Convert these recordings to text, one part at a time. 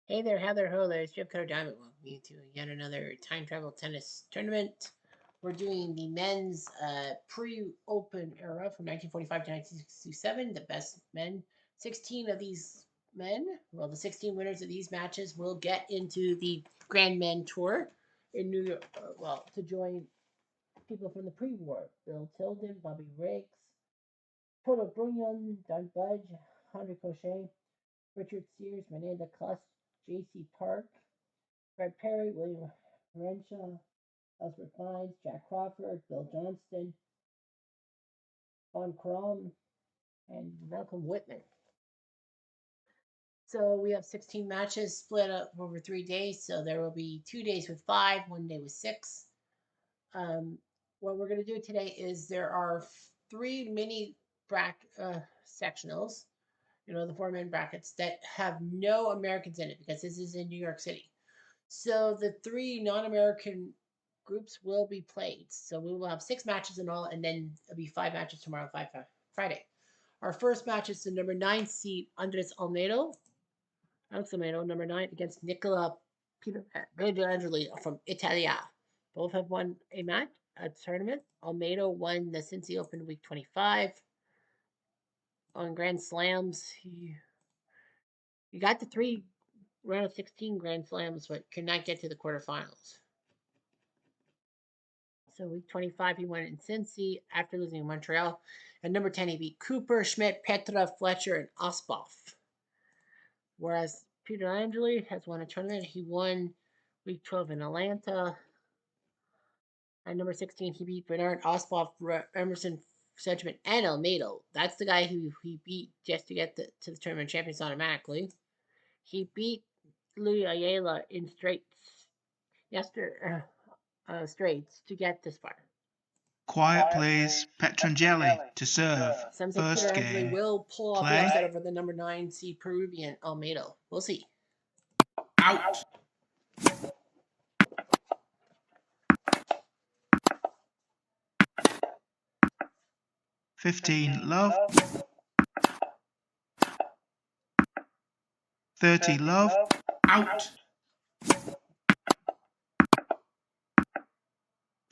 Hey there, how there, ho there. It's Jeff Cutter Diamond. Welcome you to yet another time travel tennis tournament. We're doing the men's pre-open era from 1945 to 1967. The best men. 16 of these men, well, the 16 winners of these matches will get into the Grand Men Tour in New York. To join people from the pre-war: Bill Tilden, Bobby Riggs, Toto Brunion, Doug Budge, Andre Cochet, Richard Sears, Menanda Cluss, J.C. Park, Fred Perry, William Renshaw, Elspeth Vines, Jack Crawford, Bill Johnston, Von Crom, and Malcolm Whitman. So we have 16 matches split up over 3 days. So there will be 2 days with 5, 1 day with 6. What we're going to do today is there are 3 mini sectionals, the 4-man brackets that have no Americans in it because this is in New York City. So the 3 non-American groups will be played. So we will have 6 matches in all, and then it'll be 5 matches tomorrow, 5 Friday. Our first match is the number 9 seed Alex Almedo, number 9, against Nicola Angeli from Italia. Both have won a match, a tournament. Almedo won the Cincy Open Week 25 on Grand Slams. He got the 3 round of 16 Grand Slams, but could not get to the quarterfinals. So week 25, he won it in Cincy after losing in Montreal. And number 10, he beat Cooper, Schmidt, Petra, Fletcher, and Osboff. Whereas Peter Angeli has won a tournament. He won week 12 in Atlanta. And number 16, he beat Bernard Osboff, Emerson, Sedgman, and Almeida. That's the guy who he beat just to get to the tournament champions automatically. He beat Louis Ayala in straights straights to get this far. Quiet, please. Petrangeli to serve. Some say First Peter Angeli game. will pull off the upset over the number 9 seed Peruvian Almeida. We'll see. Out. $15 love. 30 love. Out.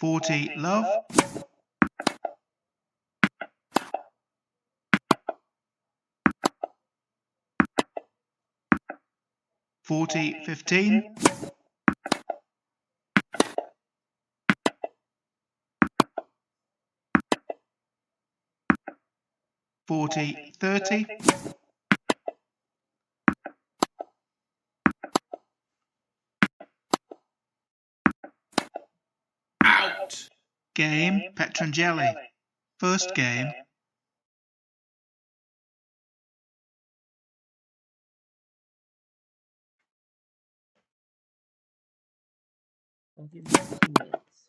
40 love. 40-15. $40-30. Out. Game Petrangeli. First game. I'll give you 15 minutes.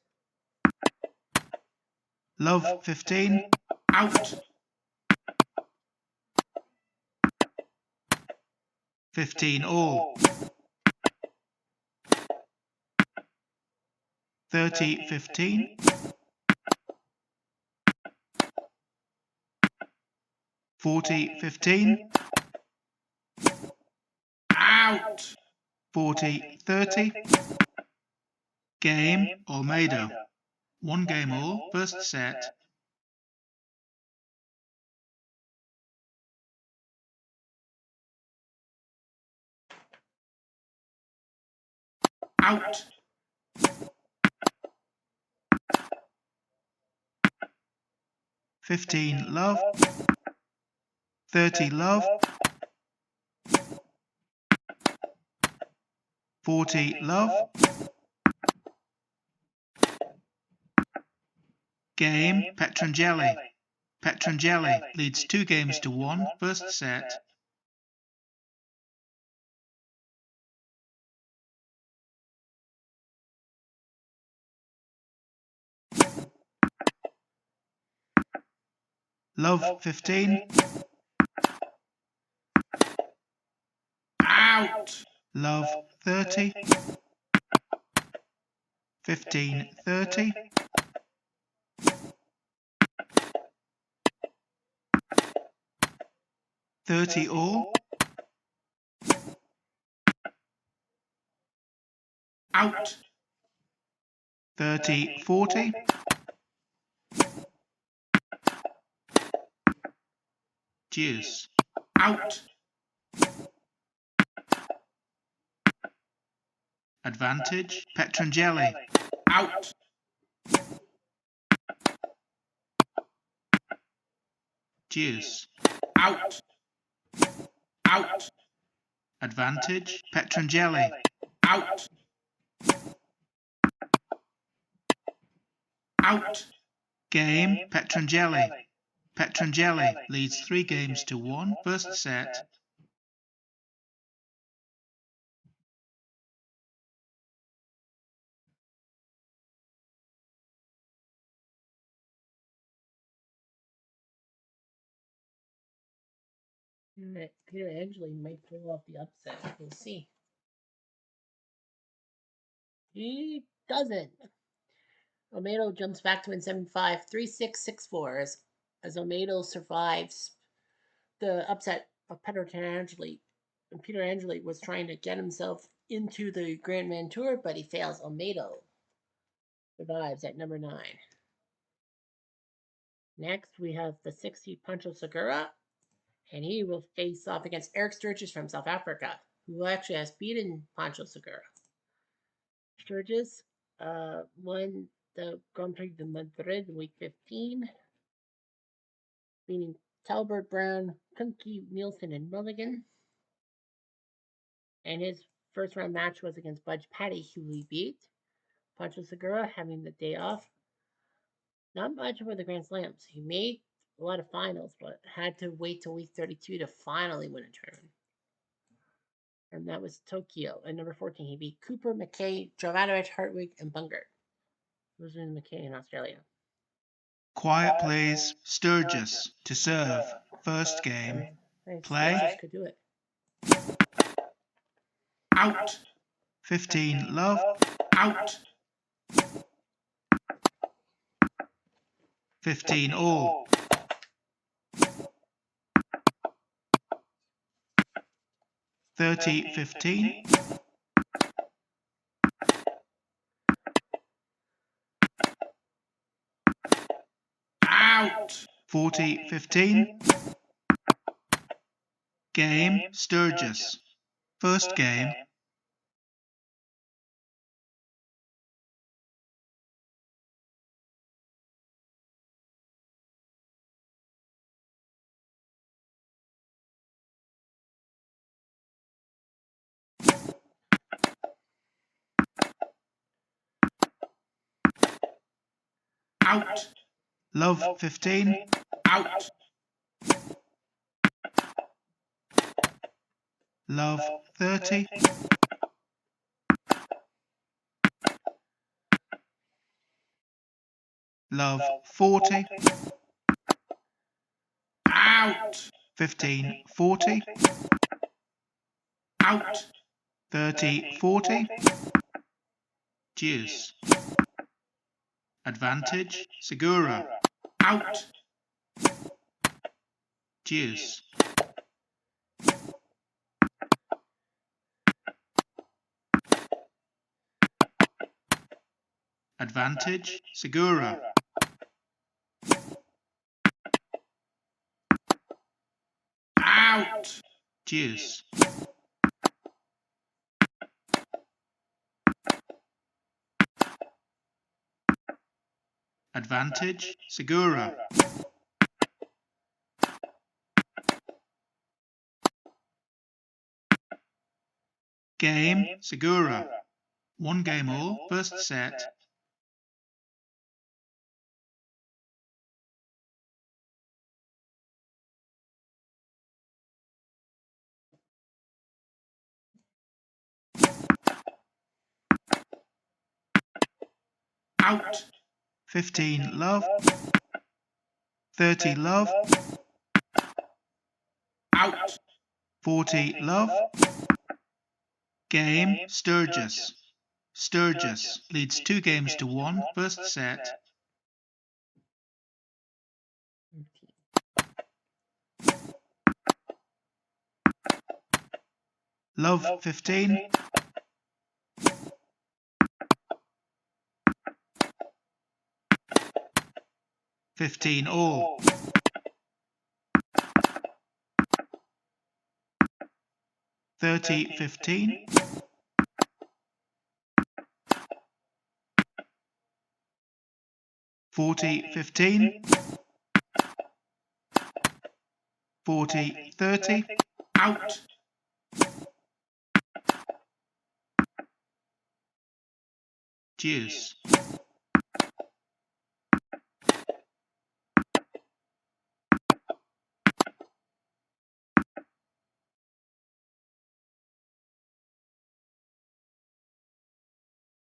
Love 15. Out. 15 all. 30-15. 40-15. Out. 40-30. Game Almeida. 1 game all. First set. Out. 15 love. 30 love. 40 love. Game Petrangeli. Petrangeli leads 2 games to 1. First set. Love 15. Out. Love 30. 15-30. 30 all. Out. 30-40. Deuce. Out. Advantage. Petrangeli. Out. Deuce. Out. Out. Advantage. Petrangeli. Out. Out. Game. Petrangeli. Petrangeli leads 3 games to 1. First set. Peter Angeli might pull off the upset. We'll see. He doesn't. Omedo jumps back to win 7-5, 3-6, 6-4 as Omedo survives the upset of Peter Angeli. And Peter Angeli was trying to get himself into the Grandman Tour, but he fails. Omedo survives at number 9. Next, we have the 60 Pancho Segura, and he will face off against Eric Sturgis from South Africa, who actually has beaten Pancho Segura. Sturgis won the Grand Prix de Madrid in week 15, beating Talbot Brown, Kunke, Nielsen, and Mulligan. And his first round match was against Budge Patty, who he beat. Pancho Segura having the day off. Not much for the Grand Slams. He made a lot of finals, but had to wait till week 32 to finally win a tournament. And that was Tokyo. At number 14, he beat Cooper, McKay, Jovanovic, Hartwig, and Bungert. Those in McKay in Australia. Quiet plays Sturgis to serve. First game. Play. Sturgis could do it. Out. 15 love. Out. 15 all. 30-15. Out. 40-15. Game Sturgis. First game. Out. Love 15. Out. Love 30. Love 40. Out. 15-40. Out. 30-40. Deuce. Advantage. Segura. Out. Deuce. Advantage. Segura. Out. Deuce. Advantage. Segura. Game. Segura. 1 game all. First set. Out. 15 love. 30 love. Out. 40 love. Game Sturgis. Sturgis leads 2 games to 1. First set. Love 15. 15 all. 30-15. 40-15. 40-30. Out. Deuce.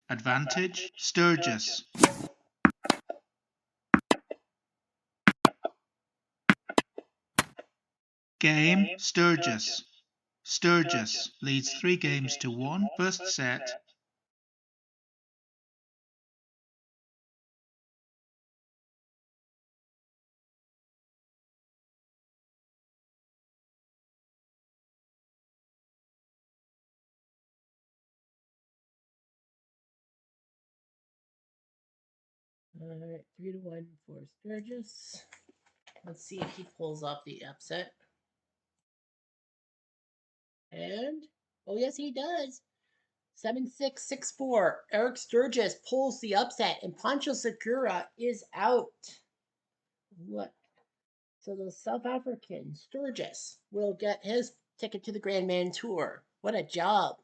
Advantage, Sturgis. Game, Sturgis. Sturgis leads 3 games to 1. First set. All right, 3-1 for Sturgis. Let's see if he pulls off the upset. And, oh yes, he does. 7-6, 6-4. Eric Sturgis pulls the upset, and Pancho Segura is out. What? So the South African Sturgis will get his ticket to the Grandman Tour. What a job!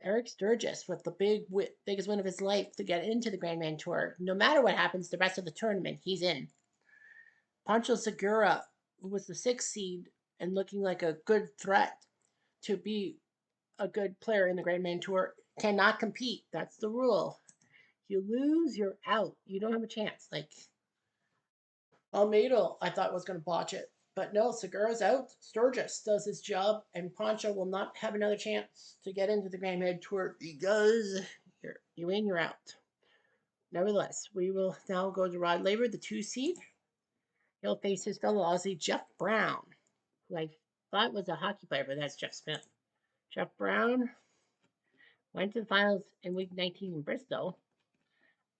Eric Sturgis with the biggest win of his life to get into the Grandman Tour. No matter what happens the rest of the tournament, he's in. Pancho Segura, who was the 6th seed and looking like a good threat to be a good player in the Grandman Tour, cannot compete. That's the rule. You lose, you're out. You don't have a chance. Like Almeida, I thought was going to botch it. But no, Segura's out. Sturgis does his job, and Pancho will not have another chance to get into the Grandman Tour because you in, you're out. Nevertheless, we will now go to Rod Laver, the 2 seed. He'll face his fellow Aussie, Jeff Brown, who I thought was a hockey player, but that's Jeff Smith. Jeff Brown went to the finals in week 19 in Bristol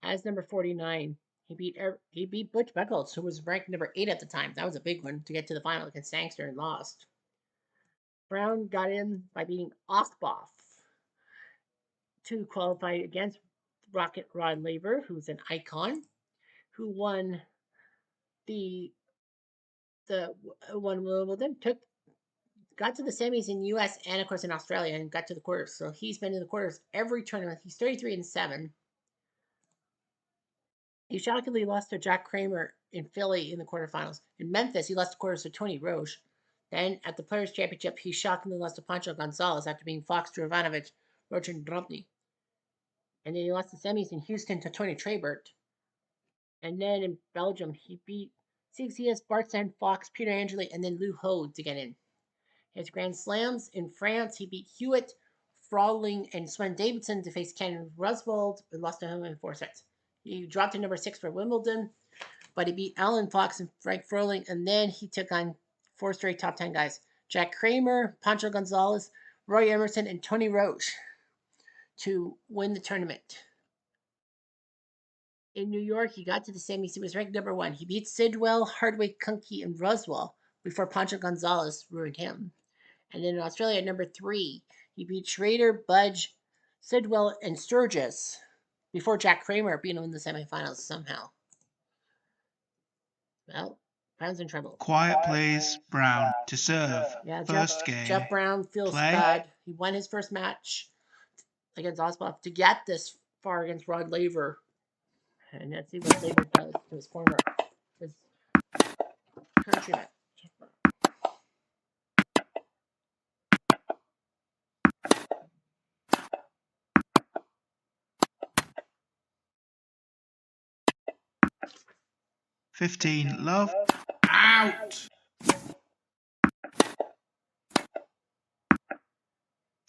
as number 49. He beat Butch Beckles, who was ranked number 8 at the time. That was a big one to get to the final against Sangster and lost. Brown got in by beating Osboff to qualify against Rocket Rod Laver, who's an icon, who won the won Wimbledon, got to the semis in U.S. and of course in Australia, and got to the quarters. So he's been in the quarters every tournament. He's 33-7. He shockingly lost to Jack Kramer in Philly in the quarterfinals. In Memphis, he lost the quarters to Tony Roche. Then at the Players' Championship, he shockingly lost to Pancho Gonzalez after being Fox Jovanovic, Roach, and Drumpney. And then he lost the semis in Houston to Tony Trebert. And then in Belgium, he beat CXCS, Bartsan, Fox, Peter Angeli, and then Lou Hode to get in. His Grand Slams in France, he beat Hewitt, Frawling, and Sven Davidson to face Ken Roswald, but lost to him in 4 sets. He dropped to number 6 for Wimbledon, but he beat Alan Fox and Frank Froling, and then he took on 4 straight top 10 guys. Jack Kramer, Pancho Gonzalez, Roy Emerson, and Tony Roche to win the tournament. In New York, he got to the semis. He was ranked number 1. He beat Sidwell, Hardwick, Kunke, and Roswell before Pancho Gonzalez ruined him. And then in Australia, number 3, he beat Schrader, Budge, Sidwell, and Sturgis before Jack Kramer beat him in the semifinals somehow. Well, Brown's in trouble. Quiet plays, Brown to serve. Yeah, First game. Jeff Brown feels Play. bad. He won his first match against Osboff to get this far against Rod Laver. And let's see what Laver does to his countryman. 15 love. Out.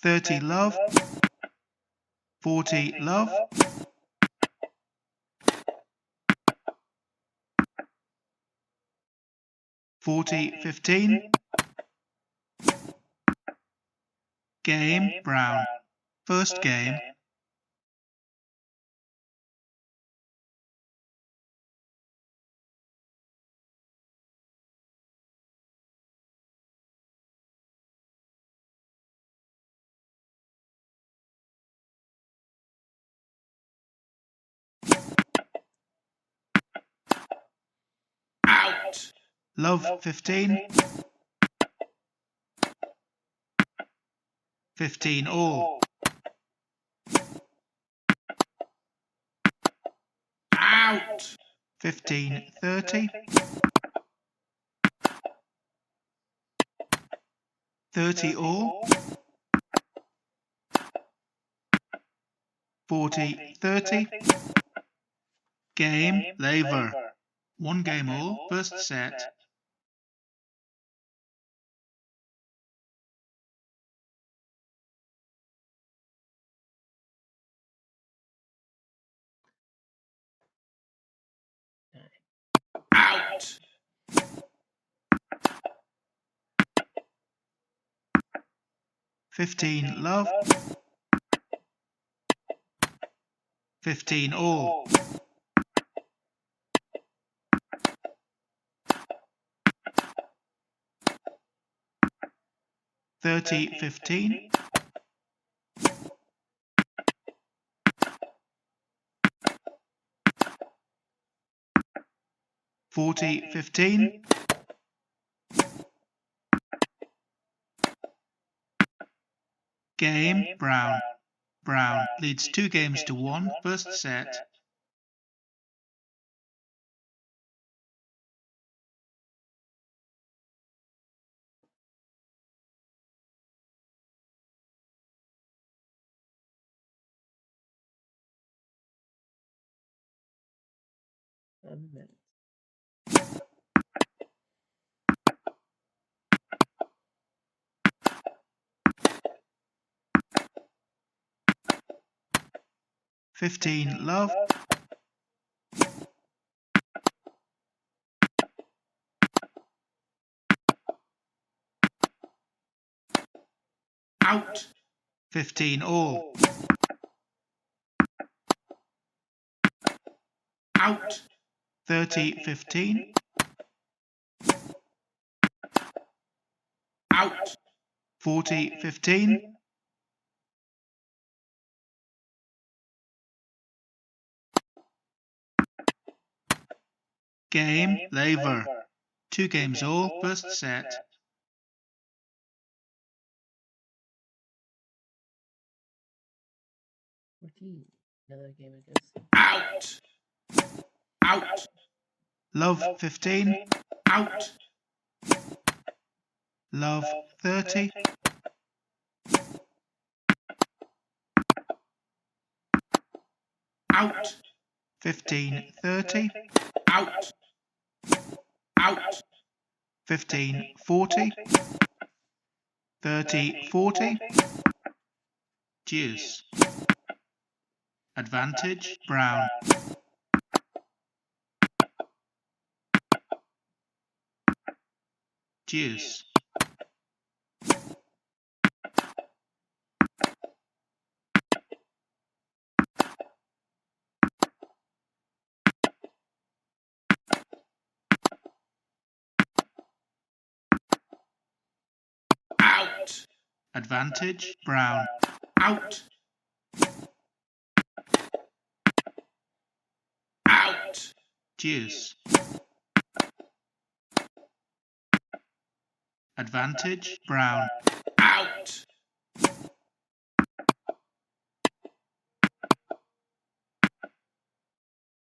30 love. 40 love. 40-15. Game, Brown. First game. Love 15. 15 all. Out. 15 30. 30 all. 40 30. Game laver. 1 game all. First set. Out. 15 love. 15 all. 30 15. 40 15. Game brown. Brown leads 2 games to 1. First set. A minute. $15 love. Out. 15 all. Out. 30 15. Out. 40 15. Game laver. 2 games all. First set. Another game, I guess. Out. Out. Love 15. Out. Love 30. Out. 15 30. Out. Out. 15 40. 30 40. Deuce. Advantage brown. Deuce. Out. Advantage brown. Out. Out. Deuce. Advantage brown. Out.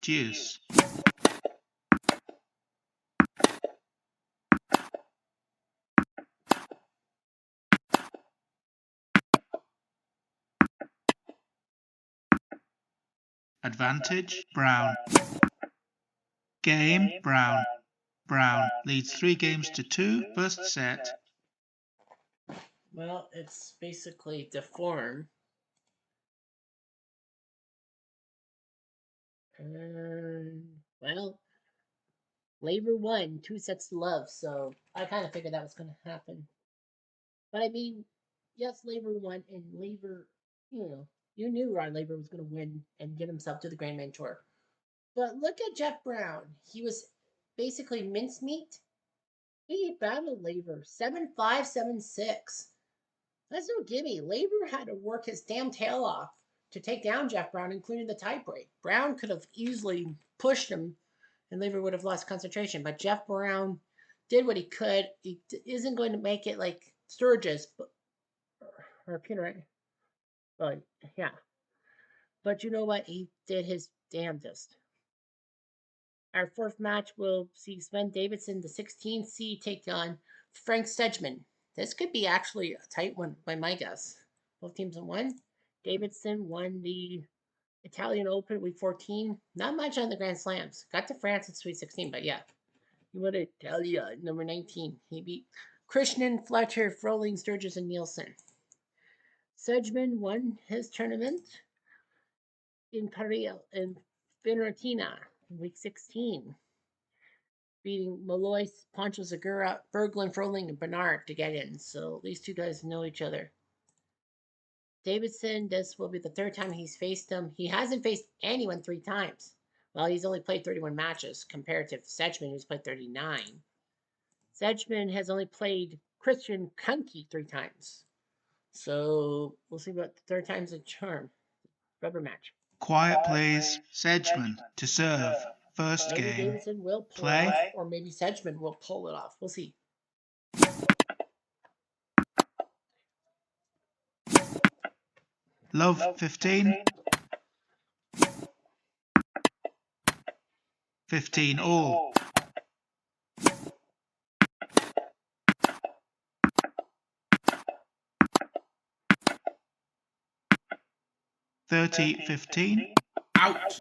Deuce. Advantage brown. Game brown. Brown leads 3 games to 2. First set. Well, it's basically deform. Well, Labor won 2 sets to love, so I kind of figured that was going to happen. But I mean, yes, Labor won, and Labor, you knew Rod Labor was going to win and get himself to the Grand Man Tour. But look at Jeff Brown. He was basically mincemeat. He battled Labor 7-5, 7-6. That's no gimme. Labor had to work his damn tail off to take down Jeff Brown, including the tiebreak. Brown could have easily pushed him, and Labor would have lost concentration. But Jeff Brown did what he could. He isn't going to make it like Sturgis, or Peter, right? But yeah, but you know what? He did his damnedest. Our fourth match will see Sven Davidson, the 16th seed, take on Frank Sedgman. This could be actually a tight one by my guess. Both teams have won. Davidson won the Italian Open week 14. Not much on the Grand Slams. Got to France in Sweet 16, but yeah. He won Italia, number 19. He beat Krishnan, Fletcher, Froling, Sturgis, and Nielsen. Sedgman won his tournament in Paris in Fiorentina in week 16, beating Malloy, Pancho Segura, Berglund, Froling, and Bernard to get in. So these two guys know each other. Davidson, this will be the third time he's faced him. He hasn't faced anyone 3 times. Well, he's only played 31 matches compared to Sedgman, who's played 39. Sedgman has only played Christian Kunke 3 times. So we'll see what the third time's a charm. Rubber match. Quiet, please. Sedgman to serve. First Maybe game. Davidson will pull Play. it off, or maybe Sedgman will pull it off. We'll see. Love 15. 15 all. Thirty 15. Out.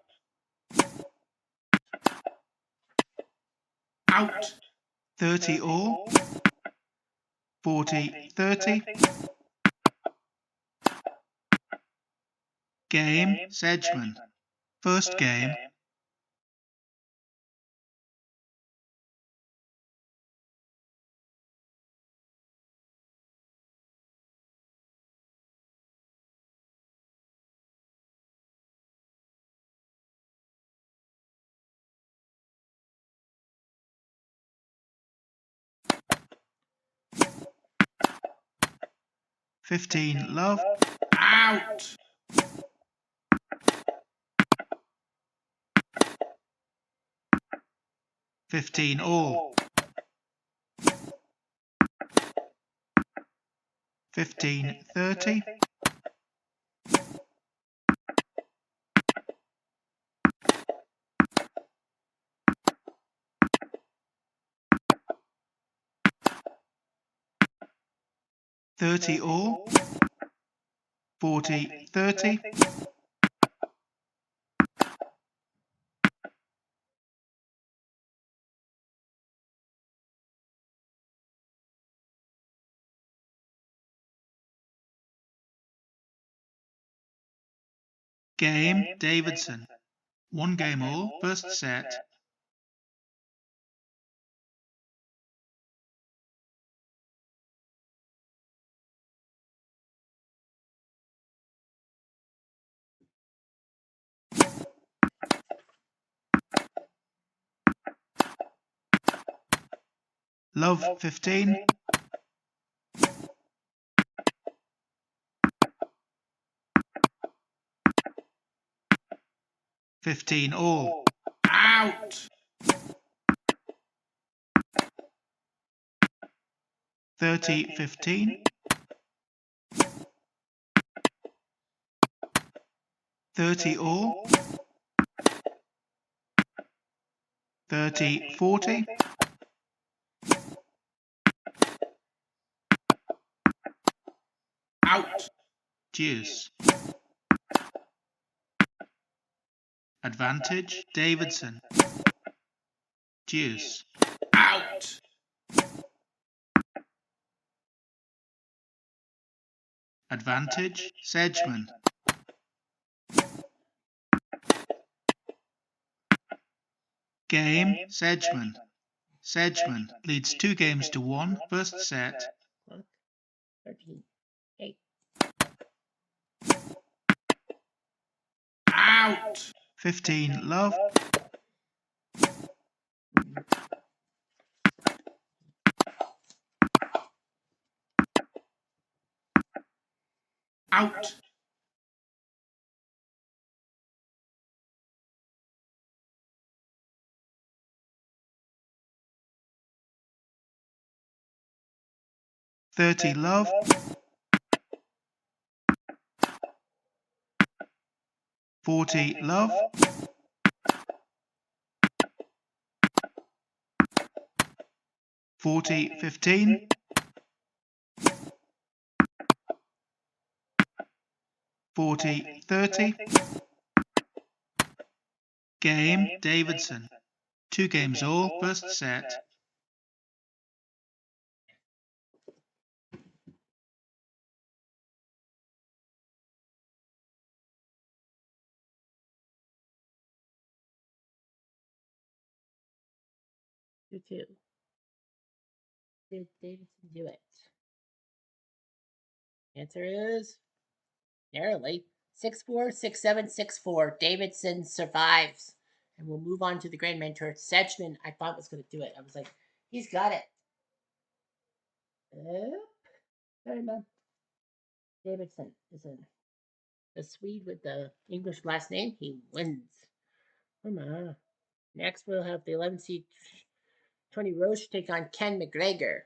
Out. 30 all. 40 30. Game Sedgman. First game. Fifteen love. Out. 15 all. 15 30. 30 all. 40 30. Game Davidson. 1 game all. First set. Love 15. 15 all. Out. 30 15. 30 all. 30 40. Out. Deuce. Advantage Davidson. Deuce. Out. Advantage Sedgman. Game Sedgman. Sedgman leads 2 games to 1. First set. 13. 8. Out. 15 love. Out. 30 love, 40 love, 40 15, 40 30. Game Davidson. 2 games all, first set. Two. Did Davidson do it? Answer is narrowly 6-4, 6-7, 6-4. Davidson survives. And we'll move on to the Grand Mentor. Sedgman, I thought was going to do it. I was like, he's got it. Sorry, man. Davidson is the Swede with the English last name. He wins. Come on. Next, we'll have the 11 seed Tony Roche take on Ken McGregor.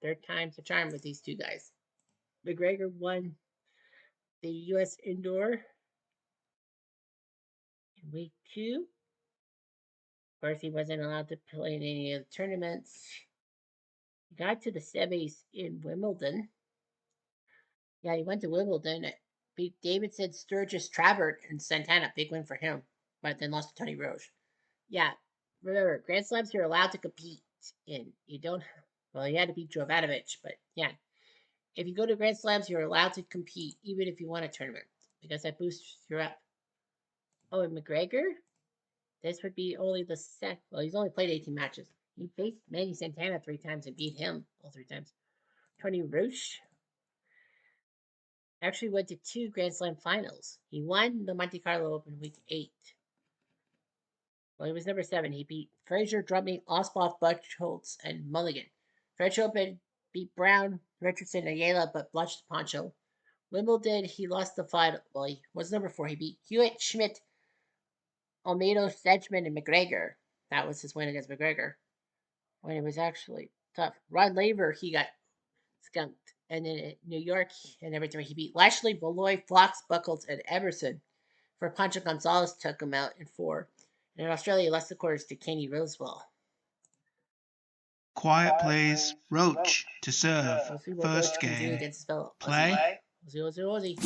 Third time's a charm with these two guys. McGregor won the U.S. Indoor in week 2. Of course, he wasn't allowed to play in any of the tournaments. He got to the semis in Wimbledon. Yeah, he went to Wimbledon. Beat Davidson, Sturgis, Travert, and Santana. Big win for him. But then lost to Tony Roche. Yeah, remember, Grand Slams you're allowed to compete in. You don't. Well, you had to beat Jovanovic, but yeah. If you go to Grand Slams, you're allowed to compete, even if you won a tournament, because that boosts you up. Oh, and McGregor? This would be only the set. Well, he's only played 18 matches. He faced Manny Santana 3 times and beat him all 3 times. Tony Roche actually went to 2 Grand Slam finals. He won the Monte Carlo Open week 8. Well, he was number 7. He beat Fraser, Drumming, Osboff, Buchholz, and Mulligan. French Open beat Brown, Richardson, Ayala, but blushed Poncho. Wimbledon, he lost the final. Well, he was number 4. He beat Hewitt, Schmidt, Almeida, Sedgman, and McGregor. That was his win against McGregor. When it was actually tough. Rod Laver, he got skunked. And then in New York and everything, he beat Lashley, Beloy, Fox, Buchholz, and Emerson. For Pancho Gonzalez took him out in 4. And in Australia, he lost the quarters to Kenny Rosewell. Quiet please. Roach to serve. We'll see what First Roach can do game. against his fellow Play. Aussie.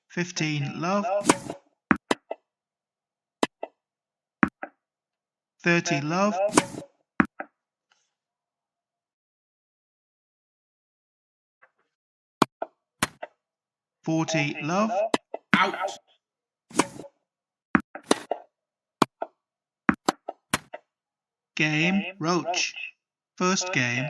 15 love, 30 love, 40 love, out. Game Roach. First game.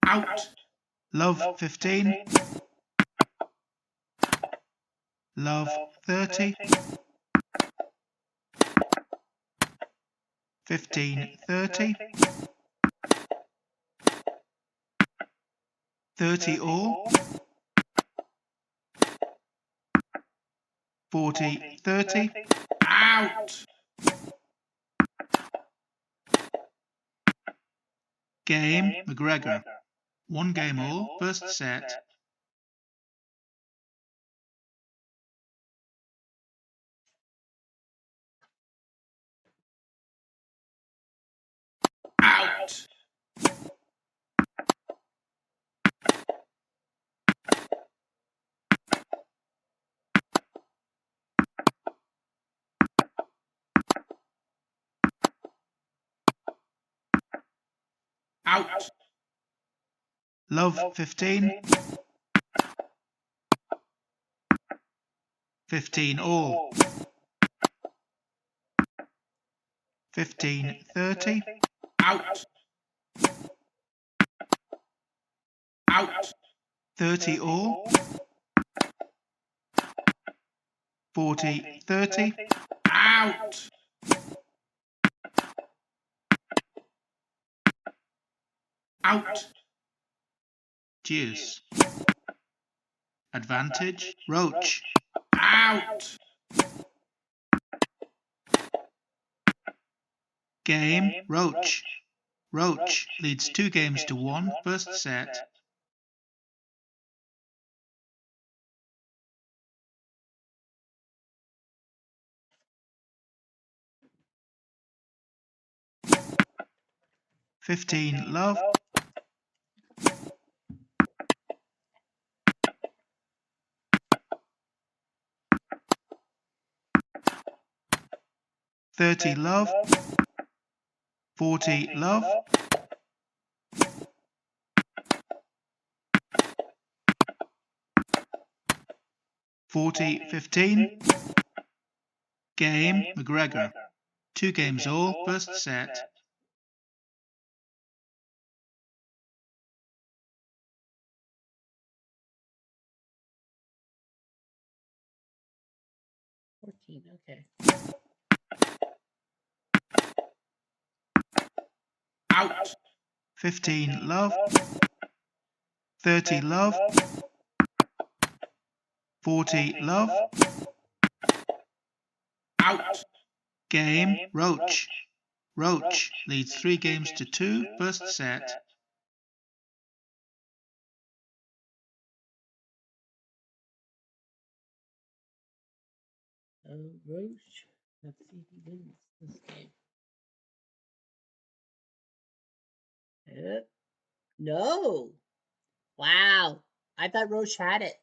Out. Love 15. Love 30. 15 30. 30 all. 40 30. Out. Game McGregor. 1 game all, first set. Out. Out. Love 15. 15 all. 15 30. Out. Out. 30 all. 40, 30. Out! Out! Deuce. Advantage. Roach. Out! Game. Roach. Roach leads 2 games to 1, first set. $15 love. $30 love. 40 love. $40-15. Game. McGregor. 2 games all, first set. Okay. Out. 15 love. 30 love. 40 love. Out. Game. Roach. Roach leads 3 games to 2, first set. Roach. Let's see if he wins this game. No. Wow. I thought Roche had it.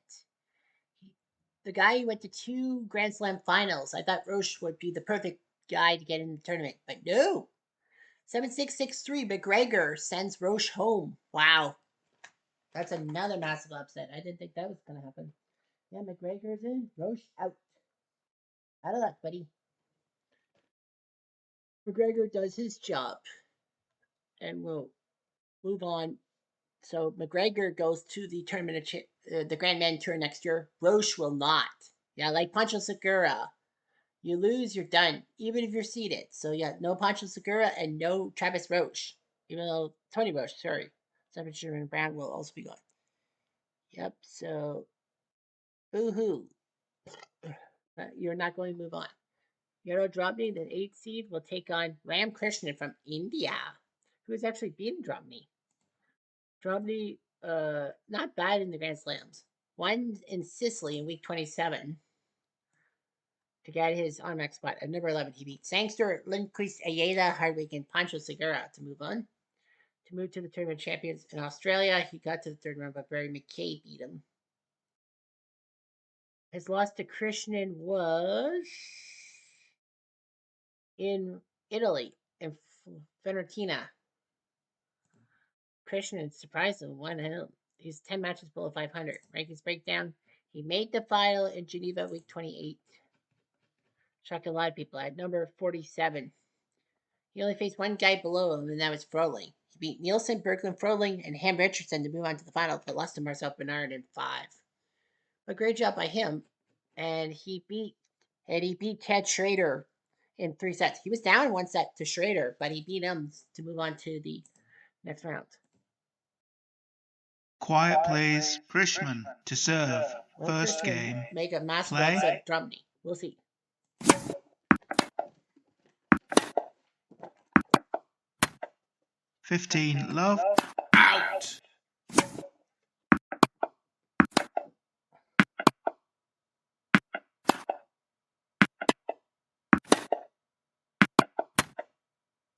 The guy who went to 2 Grand Slam finals. I thought Roche would be the perfect guy to get in the tournament, but no. 7-6, 6-3. McGregor sends Roche home. Wow. That's another massive upset. I didn't think that was going to happen. Yeah, McGregor's in. Roche out. Out of luck, buddy. McGregor does his job. And we'll move on. So McGregor goes to the tournament, the Grand Man Tour next year. Roche will not. Yeah, like Pancho Segura. You lose, you're done, even if you're seeded. So yeah, no Pancho Segura and no Travis Roche. Even though Tony Roche, sorry, Simon Sherman Brown will also be gone. Yep. So, boo-hoo. You're not going to move on. Yaro Drobny, the 8th seed, will take on Ram Krishnan from India, who has actually beaten Drobny. Drobny, not bad in the Grand Slams. Won in Sicily in week 27 to get his automatic spot. At number 11, he beat Sangster, Lindquist, Ayala, Hardwick, and Pancho Segura to move on. To move to the tournament champions in Australia, he got to the third round, but Barry McKay beat him. His loss to Krishnan was in Italy, in Fiorentina. Krishnan surprised him, won him. He's 10 matches below 500. Rankings breakdown. He made the final in Geneva week 28. Shocked a lot of people. At number 47. He only faced one guy below him, and that was Froling. He beat Nielsen, Berglund, Froling, and Ham Richardson to move on to the final, but lost to Marcel Bernard in 5. A great job by him. And he beat Ted Schrader in 3 sets. He was down 1 set to Schrader, but he beat him to move on to the next round. Quiet plays Krishman to serve. Will First Krishnan game. make a massive Play. upset Drumney? We'll see. $15 love. Out.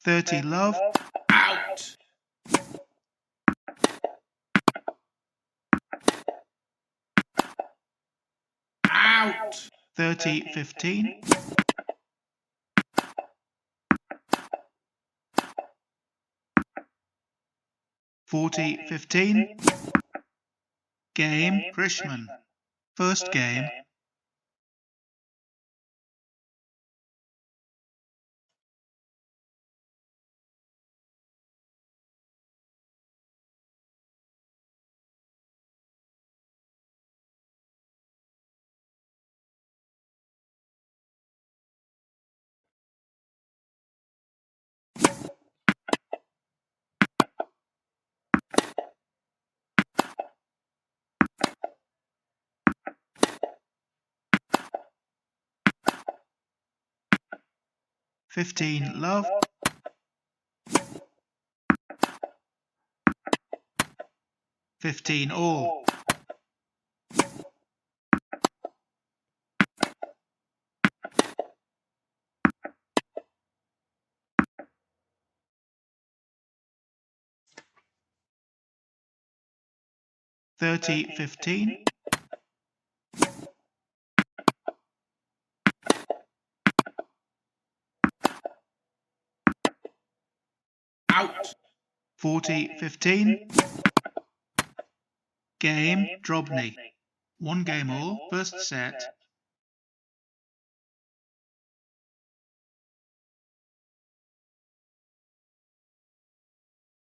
$30 love. Out. Out. 30-15. $40-15. Game Krishman. First game. 15 love, 15 all, 30 15, Out. 40 15, game Drobny. 1 game all, first set.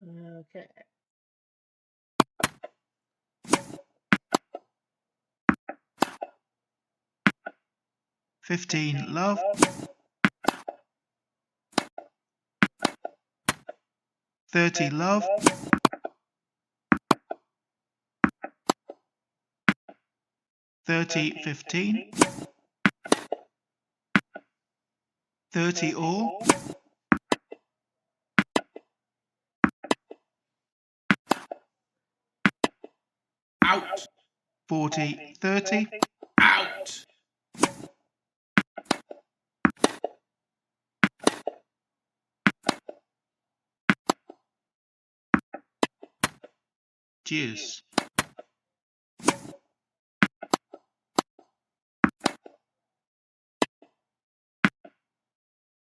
Okay. 15 love, 30 love, 30 15, 30 all, Out. 40 30, Out. deuce.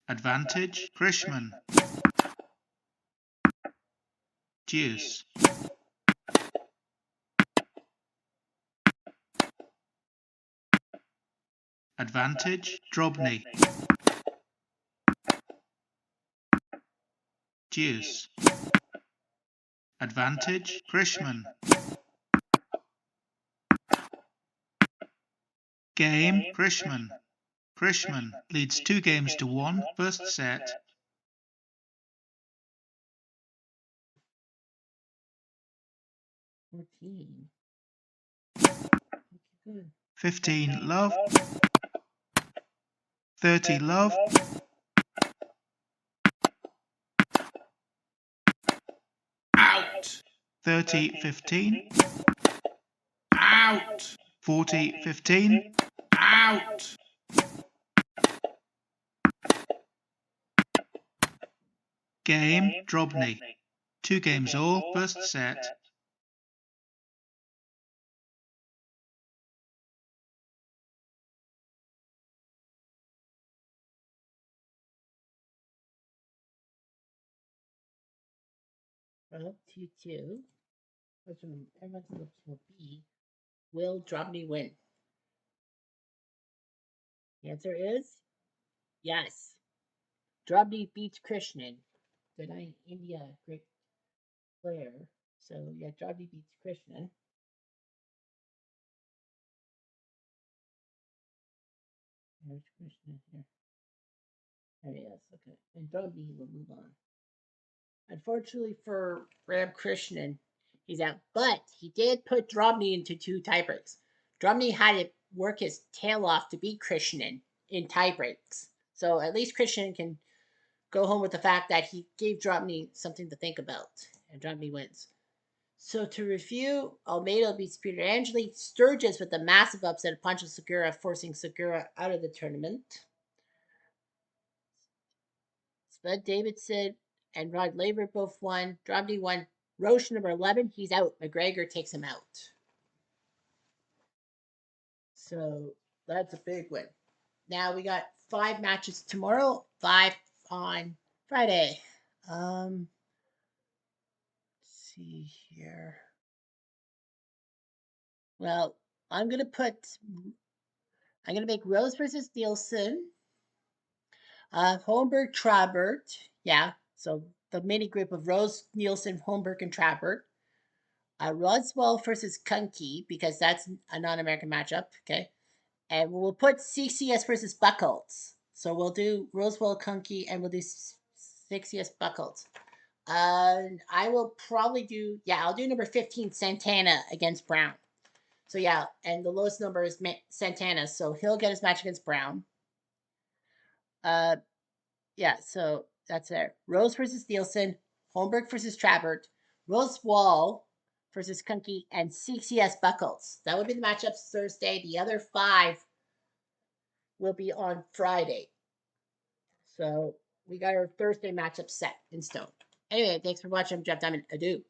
Advantage, Krishman. Deuce. Advantage, Drobny. Deuce. Advantage, Krishman. Game, Krishman. Krishman leads 2 games to 1, first set. 14. Good. 15 love, 30 love, 30 15, Out. 40 15, Out. game Drobny. 2 games all, first set. Well, 2-2. Which one? Everyone's looks will be. Will Drobny win? The answer is yes. Drobny beats Krishnan. Good night, India. Great player. So, yeah, Drobny beats Krishnan. There's Krishnan here. There he is. Okay. And Drobny will move on. Unfortunately for Ram Krishnan, he's out. But he did put Drobny into 2 tiebreaks. Drobny had to work his tail off to beat Krishnan in tiebreaks. So at least Krishnan can go home with the fact that he gave Drobny something to think about. And Drobny wins. So to review, Almeida beats Peter Angeli, Sturgis with a massive upset of Pancho Segura, forcing Segura out of the tournament. Spud Davidson and Rod Laver both won. Drobny won. Roche number 11, he's out. McGregor takes him out. So that's a big win. Now we got 5 matches tomorrow, 5 on Friday. Let's see here. Well, I'm gonna make Rose versus Nielsen, Holmberg Trabert. Yeah, so the mini group of Rose, Nielsen, Holmberg, and Trabert. Roswell versus Kunke because that's a non-American matchup. Okay, and we'll put CCS versus Buckholz. So we'll do Roswell Kunke and we'll do CCS Buckholz. I will probably do I'll do number 15 Santana against Brown. So yeah, and the lowest number is Santana, so he'll get his match against Brown. Uh, Yeah, so that's there. Rose versus Nielsen, Holmberg versus Trabert, Rose Wall versus Kunke, and CCS Buckles. That would be the matchups Thursday. The other 5 will be on Friday. So we got our Thursday matchup set in stone. Anyway, thanks for watching. I'm Jeff Diamond. Adieu.